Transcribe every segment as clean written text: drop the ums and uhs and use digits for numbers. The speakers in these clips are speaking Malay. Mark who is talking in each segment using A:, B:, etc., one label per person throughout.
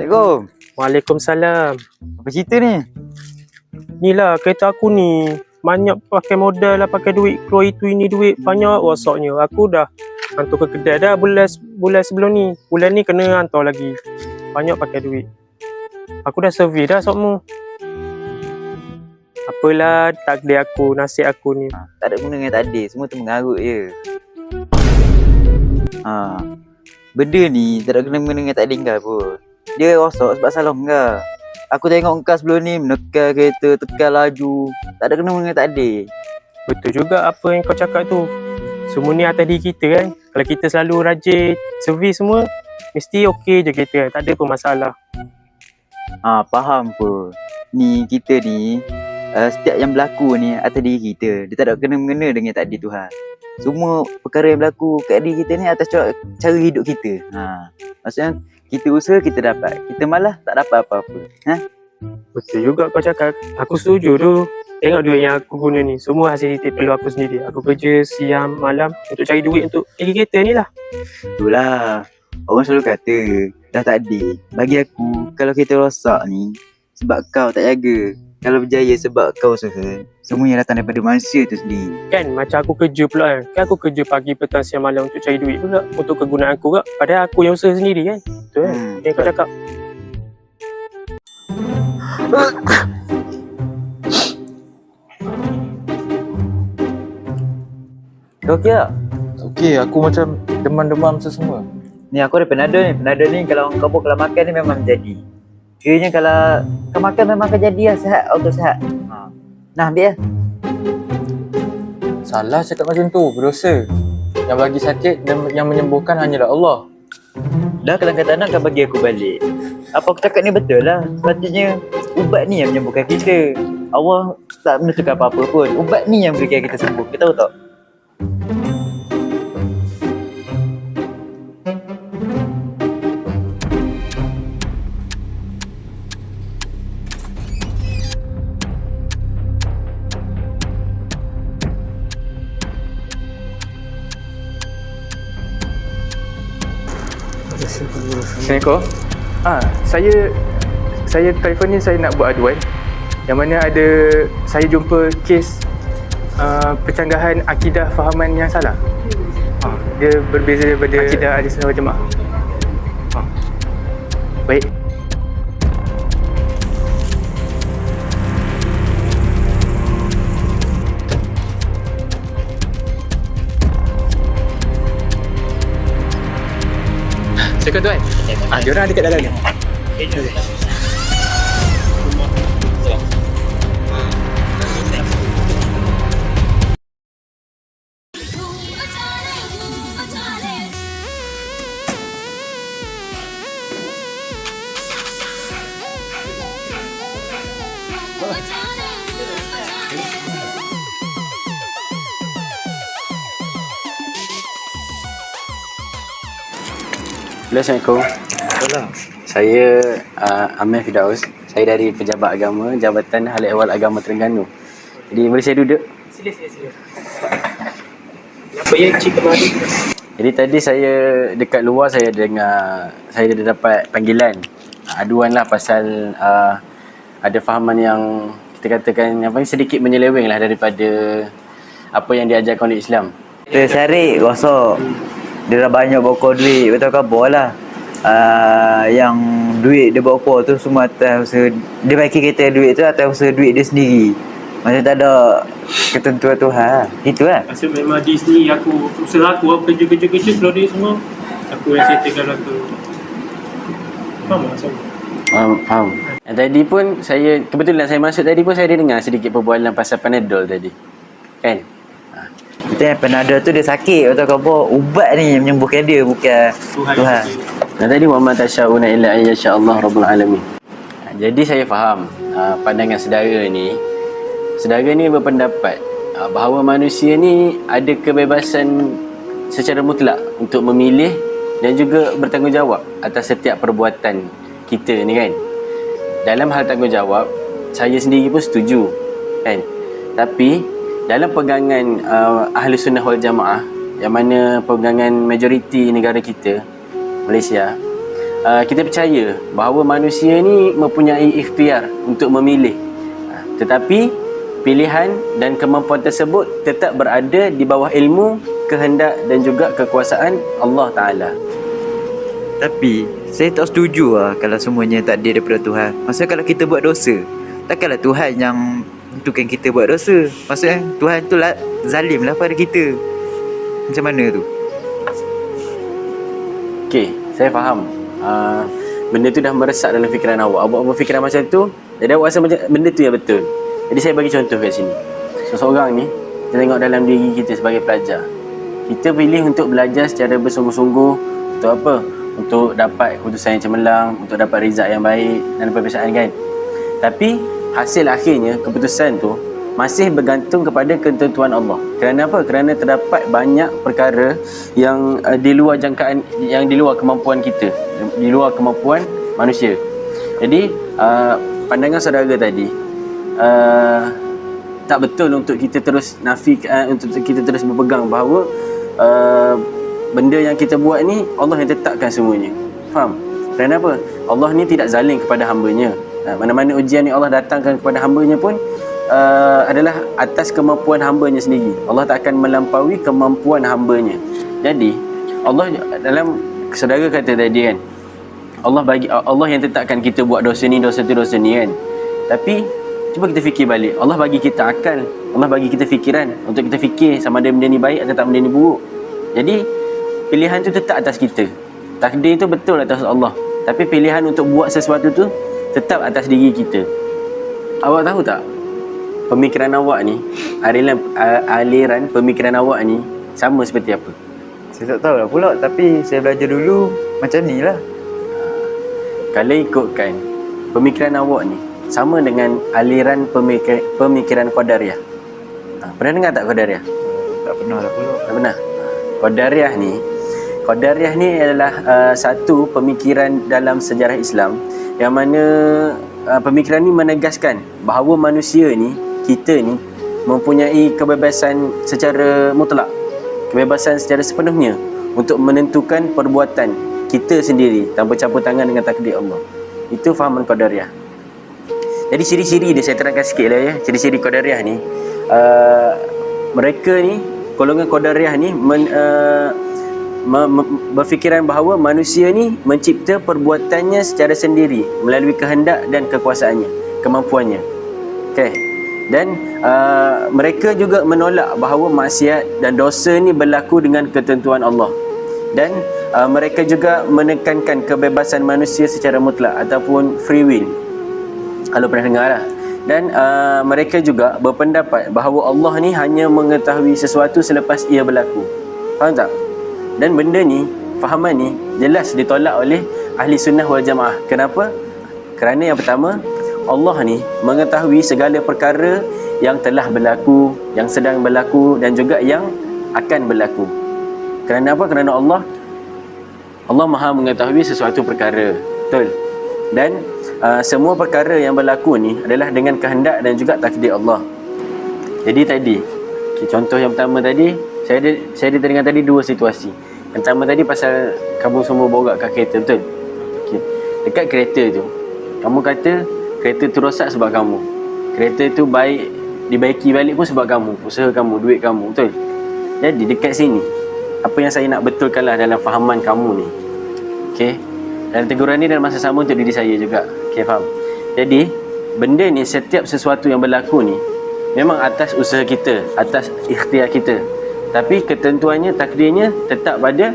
A: Assalamualaikum.
B: Waalaikumsalam.
A: Apa cerita ni?
B: Ni lah kereta aku ni. Banyak pakai modal lah, pakai duit. Keluar itu ini duit. Banyak rosaknya. Aku dah hantar ke kedai dah bulan sebelum ni. Bulan ni kena hantar lagi. Banyak pakai duit. Aku dah survey dah semua. Apalah takdir aku, nasib aku ni.
A: Tak ada guna dengan takdir. Semua tu mengarut je. Benda ni tak ada guna dengan takdir kau pun. Dia rosak sebab salah kau. Aku tengok kau sebelum ni menekan kereta, tekan laju. Tak ada kena dengan takdir.
B: Betul juga apa yang kau cakap tu. Semua ni atas diri kita kan. Kalau kita selalu rajin servis semua, mesti okey je kereta. Tak ada pun masalah.
A: Faham pun. Ni kita ni setiap yang berlaku ni atas diri kita. Dia tak ada kena-mengena dengan takdir Tuhan. Semua perkara yang berlaku kat diri kita ni atas cara hidup kita. Maksudnya kita usaha kita dapat. Kita malah tak dapat apa-apa.
B: Betul juga kau cakap. Aku setuju tu. Tengok duit yang aku guna ni. Semua hasil titik perlu aku sendiri. Aku kerja siang malam untuk cari duit untuk pergi kereta ni lah.
A: Itulah. Orang selalu kata dah takdir. Bagi aku, kalau kereta rosak ni sebab kau tak jaga. Kalau berjaya sebab kau usaha. Semuanya datang daripada manusia tu sendiri.
B: Kan macam aku kerja pula kan. Kan aku kerja pagi, petang, siang, malam untuk cari duit pula. Untuk kegunaan aku pula. Padahal aku yang usaha sendiri kan. Betul kan? Yang kau cakap.
A: Kau okey tak?
C: Okey, aku macam demam-demam semua.
A: Ni aku ada Panadol ni. Panadol ni kalau kau kalau makan ni memang jadi. Kiranya kalau kau makan memang akan jadi lah. Sihat, auto sihat. Nah, ambil lah.
C: Salah cakap macam tu, berdosa. Yang bagi sakit dan yang menyembuhkan hanyalah Allah.
A: Dah kalau kau tak nak kau bagi aku balik. Apa aku cakap ni betul lah. Sepatutnya ubat ni yang menyembuhkan kita. Allah tak menentukan apa-apa pun. Ubat ni yang berikan kita sembuh. Kita tahu tak?
D: Assalamualaikum. Saya telefon ni saya nak buat aduan. Yang mana ada saya jumpa kes pencanggahan akidah fahaman yang salah. Dia berbeza daripada akidah Ahlussunnah wal Jamaah. Baik. Silakan tuan. Diorang ada kat dalam ni.
E: Assalamualaikum. Saya Amir Firdaus. Saya dari Pejabat Agama Jabatan Hal Ehwal Agama Terengganu. Jadi boleh saya duduk?
B: Sila. Apa yang cik kemari?
E: Jadi tadi saya dekat luar saya dengar, saya dah dapat panggilan aduan lah pasal ada fahaman yang kita katakan sedikit menyeleweng lah daripada apa yang diajarkan oleh Islam.
A: Kita cari rosak. Dia dah banyak bokor duit. Betul khabar lah. Yang duit dia bokor tu semua atas usaha. Dia bagi kita duit tu atas usaha duit dia sendiri. Macam tak ada ketentuan Tuhan lah. Itu lah.
B: Maksud memang di sini aku usaha aku kerja keluar duit semua. Aku yang settlekan aku. Faham tak?
E: Faham. Yang tadi pun saya, kebetulan saya masuk tadi pun saya ada dengar sedikit perbualan pasal Panadol tadi. Kan?
A: Kita yang Panadol tu dia sakit. Betul khabar. Ubat ni yang menyembuhkan dia, bukan Tuhan.
E: Dan tadi wa ma tasyauna illa ayyasha Allah rabbul alamin. Jadi saya faham pandangan saudara ni. Saudara ni berpendapat bahawa manusia ni ada kebebasan secara mutlak untuk memilih dan juga bertanggungjawab atas setiap perbuatan kita ni kan. Dalam hal tanggungjawab, saya sendiri pun setuju kan. Tapi dalam pegangan Ahli Sunnah wal Jamaah, yang mana pegangan majoriti negara kita, Malaysia, kita percaya bahawa manusia ni mempunyai ikhtiar untuk memilih. Tetapi pilihan dan kemampuan tersebut tetap berada di bawah ilmu, kehendak dan juga kekuasaan Allah Ta'ala.
A: Tapi saya tak setuju lah kalau semuanya takdir daripada Tuhan. Maksudnya kalau kita buat dosa, takkanlah Tuhan yang tentukan kita buat dosa. Maksudnya Tuhan tu lah zalim lah pada kita. Macam mana tu?
E: Okey, saya faham. Benda tu dah meresap dalam fikiran awak. Awak berfikiran macam tu, jadi awak rasa macam benda tu yang betul. Jadi saya bagi contoh kat sini. Seseorang ni, kita tengok dalam diri kita sebagai pelajar. Kita pilih untuk belajar secara bersungguh-sungguh. Untuk apa? Untuk dapat keputusan yang cemerlang, untuk dapat result yang baik dan peperiksaan kan. Tapi hasil akhirnya keputusan tu masih bergantung kepada ketentuan Allah. Kerana apa? Kerana terdapat banyak perkara yang di luar jangkaan, yang di luar kemampuan kita, di luar kemampuan manusia. Jadi pandangan saudara tadi tak betul untuk kita terus nafikan, untuk kita terus berpegang bahawa benda yang kita buat ni Allah yang tetapkan semuanya. Faham? Kerana apa? Allah ni tidak zalim kepada hamba-Nya. Mana-mana ujian yang Allah datangkan kepada hamba-Nya pun adalah atas kemampuan hamba-Nya sendiri. Allah tak akan melampaui kemampuan hamba-Nya. Jadi Allah, dalam saudara kata tadi kan, Allah yang tetapkan kita buat dosa ni, dosa tu, dosa ni kan. Tapi cuba kita fikir balik. Allah bagi kita akal, Allah bagi kita fikiran untuk kita fikir sama ada benda ni baik atau tak benda ni buruk. Jadi pilihan tu tetap atas kita. Takdir tu betul atas Allah, tapi pilihan untuk buat sesuatu tu tetap atas diri kita. Awak tahu tak, pemikiran awak ni, aliran pemikiran awak ni sama seperti apa?
A: Saya tak tahu lah pula. Tapi saya belajar dulu macam ni lah.
E: Kalau ikutkan pemikiran awak ni sama dengan aliran pemikiran Qadariyah. Pernah dengar tak Qadariyah?
A: Tak pernah lah pula.
E: Tak pernah. Qadariyah ni adalah satu pemikiran dalam sejarah Islam yang mana pemikiran ni menegaskan bahawa manusia ni, kita ni mempunyai kebebasan secara mutlak, kebebasan secara sepenuhnya untuk menentukan perbuatan kita sendiri tanpa campur tangan dengan takdir Allah. Itu fahaman Qadariyah. Jadi ciri-ciri dia saya terangkan sikit lah ya. Ciri-ciri Qadariyah ni, mereka ni, golongan Qadariyah ni berfikiran bahawa manusia ni mencipta perbuatannya secara sendiri melalui kehendak dan kekuasaannya, kemampuannya. Okay. Dan mereka juga menolak bahawa maksiat dan dosa ni berlaku dengan ketentuan Allah. Dan mereka juga menekankan kebebasan manusia secara mutlak ataupun free will, kalau pernah dengar lah. Dan mereka juga berpendapat bahawa Allah ni hanya mengetahui sesuatu selepas ia berlaku. Faham tak? Dan benda ni, fahaman ni jelas ditolak oleh Ahli Sunnah wal Jamaah. Kenapa? Kerana yang pertama, Allah ni mengetahui segala perkara yang telah berlaku, yang sedang berlaku dan juga yang akan berlaku. Kerana apa? Kerana Allah Maha mengetahui sesuatu perkara. Betul? Dan semua perkara yang berlaku ni adalah dengan kehendak dan juga takdir Allah. Jadi tadi, contoh yang pertama tadi, saya ada dengar tadi dua situasi. Yang pertama tadi pasal kamu semua borak kat kereta, betul? Okay. Dekat kereta tu, kamu kata kereta tu rosak sebab kamu. Kereta tu dibaiki balik pun sebab kamu, usaha kamu, duit kamu, betul? Jadi dekat sini, apa yang saya nak betulkanlah dalam fahaman kamu ni. Okey. Dan teguran ni dalam masa sama untuk diri saya juga. Okey, faham? Jadi, benda ni, setiap sesuatu yang berlaku ni memang atas usaha kita, atas ikhtiar kita. Tapi ketentuannya, takdirnya tetap pada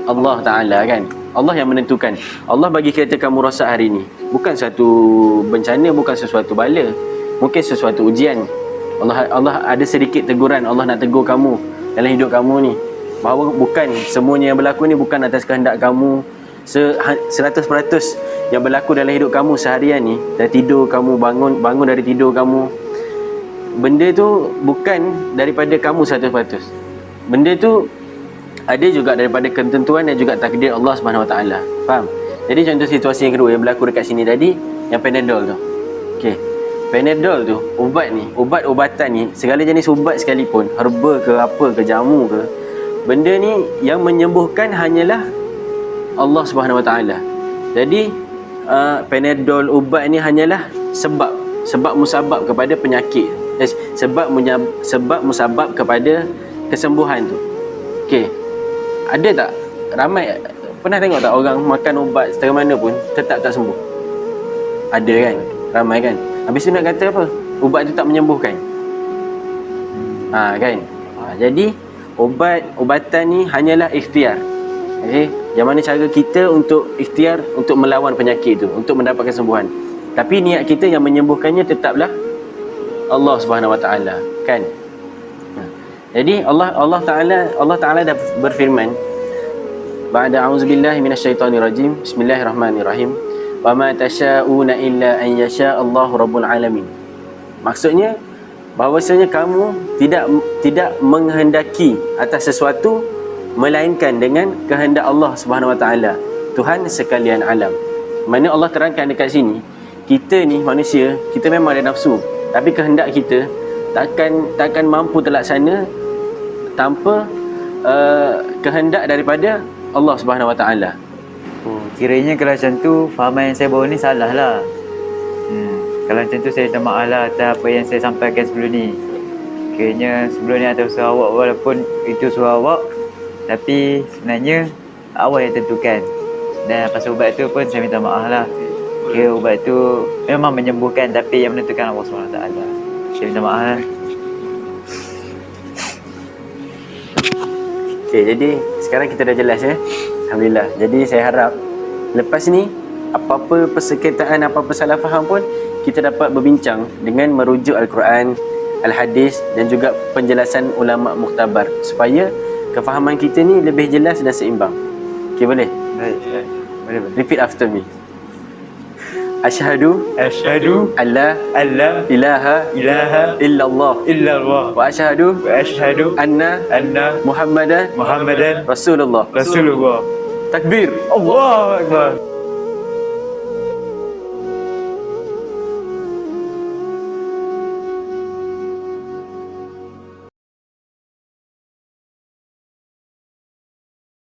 E: Allah Ta'ala, kan? Allah yang menentukan. Allah bagi kereta kamu rosak hari ni, bukan satu bencana, bukan sesuatu bala, mungkin sesuatu ujian. Allah ada sedikit teguran. Allah nak tegur kamu dalam hidup kamu ni, bahawa bukan semuanya yang berlaku ni bukan atas kehendak kamu. 100% yang berlaku dalam hidup kamu seharian ni, dah tidur kamu, bangun dari tidur kamu, benda tu bukan daripada kamu 100%. Benda tu ada juga daripada ketentuan dan juga takdir Allah Subhanahu Wa Taala. Faham? Jadi contoh situasi yang kedua yang berlaku dekat sini tadi, yang Panadol tu. Okey. Panadol tu, ubat-ubatan ni, segala jenis ubat sekalipun, herba ke apa ke, jamu ke, benda ni yang menyembuhkan hanyalah Allah Subhanahu Wa Taala. Jadi Panadol, ubat ni hanyalah sebab musabab kepada penyakit, sebab musabab kepada kesembuhan tu. Okey. Ada tak ramai pernah tengok tak orang makan ubat setengah mana pun tetap tak sembuh? Ada kan? Ramai kan? Habis tu nak kata apa? Ubat tu tak menyembuhkan. Kan? Jadi ubatan ni hanyalah ikhtiar. Okey, yang mana cara kita untuk ikhtiar untuk melawan penyakit tu, untuk mendapatkan kesembuhan. Tapi niat kita yang menyembuhkannya tetaplah Allah Subhanahu Wa Taala, kan? Jadi Allah Taala dah berfirman, ba'da a'udzubillahi minasyaitonirrajim, bismillahirrahmanirrahim, wa ma tasha'una illa an yasha Allahu rabbul alamin. Maksudnya bahawasanya kamu tidak menghendaki atas sesuatu melainkan dengan kehendak Allah Subhanahu Wa Taala, Tuhan sekalian alam. Mana Allah terangkan dekat sini, kita ni manusia, kita memang ada nafsu, tapi kehendak kita takkan mampu terlaksana tanpa kehendak daripada Allah Subhanahu Wa Taala.
A: Kiranya kalau macam tu, fahaman yang saya bawa ni salah lah. Kalau macam tu saya minta maaf lah atas apa yang saya sampaikan sebelum ni. Kiranya sebelum ni atas usaha awak, walaupun itu usaha awak, tapi sebenarnya awak yang tentukan. Dan pasal ubat tu pun saya minta maaf lah. Kira ubat tu memang menyembuhkan, tapi yang menentukan Allah SWT. Saya minta maaf lah.
E: Okay, jadi sekarang kita dah jelas ya. Alhamdulillah. Jadi saya harap lepas ni apa-apa persekitaran, apa-apa salah faham pun kita dapat berbincang dengan merujuk Al-Quran, Al-Hadis dan juga penjelasan ulama muktabar supaya kefahaman kita ni lebih jelas dan seimbang. Okay, boleh?
A: Baik. Boleh.
E: Repeat after me. Asyhadu alla ilaha illallah wa asyhadu anna Muhammadan Rasulullah. Takbir.
B: Allahu Akbar.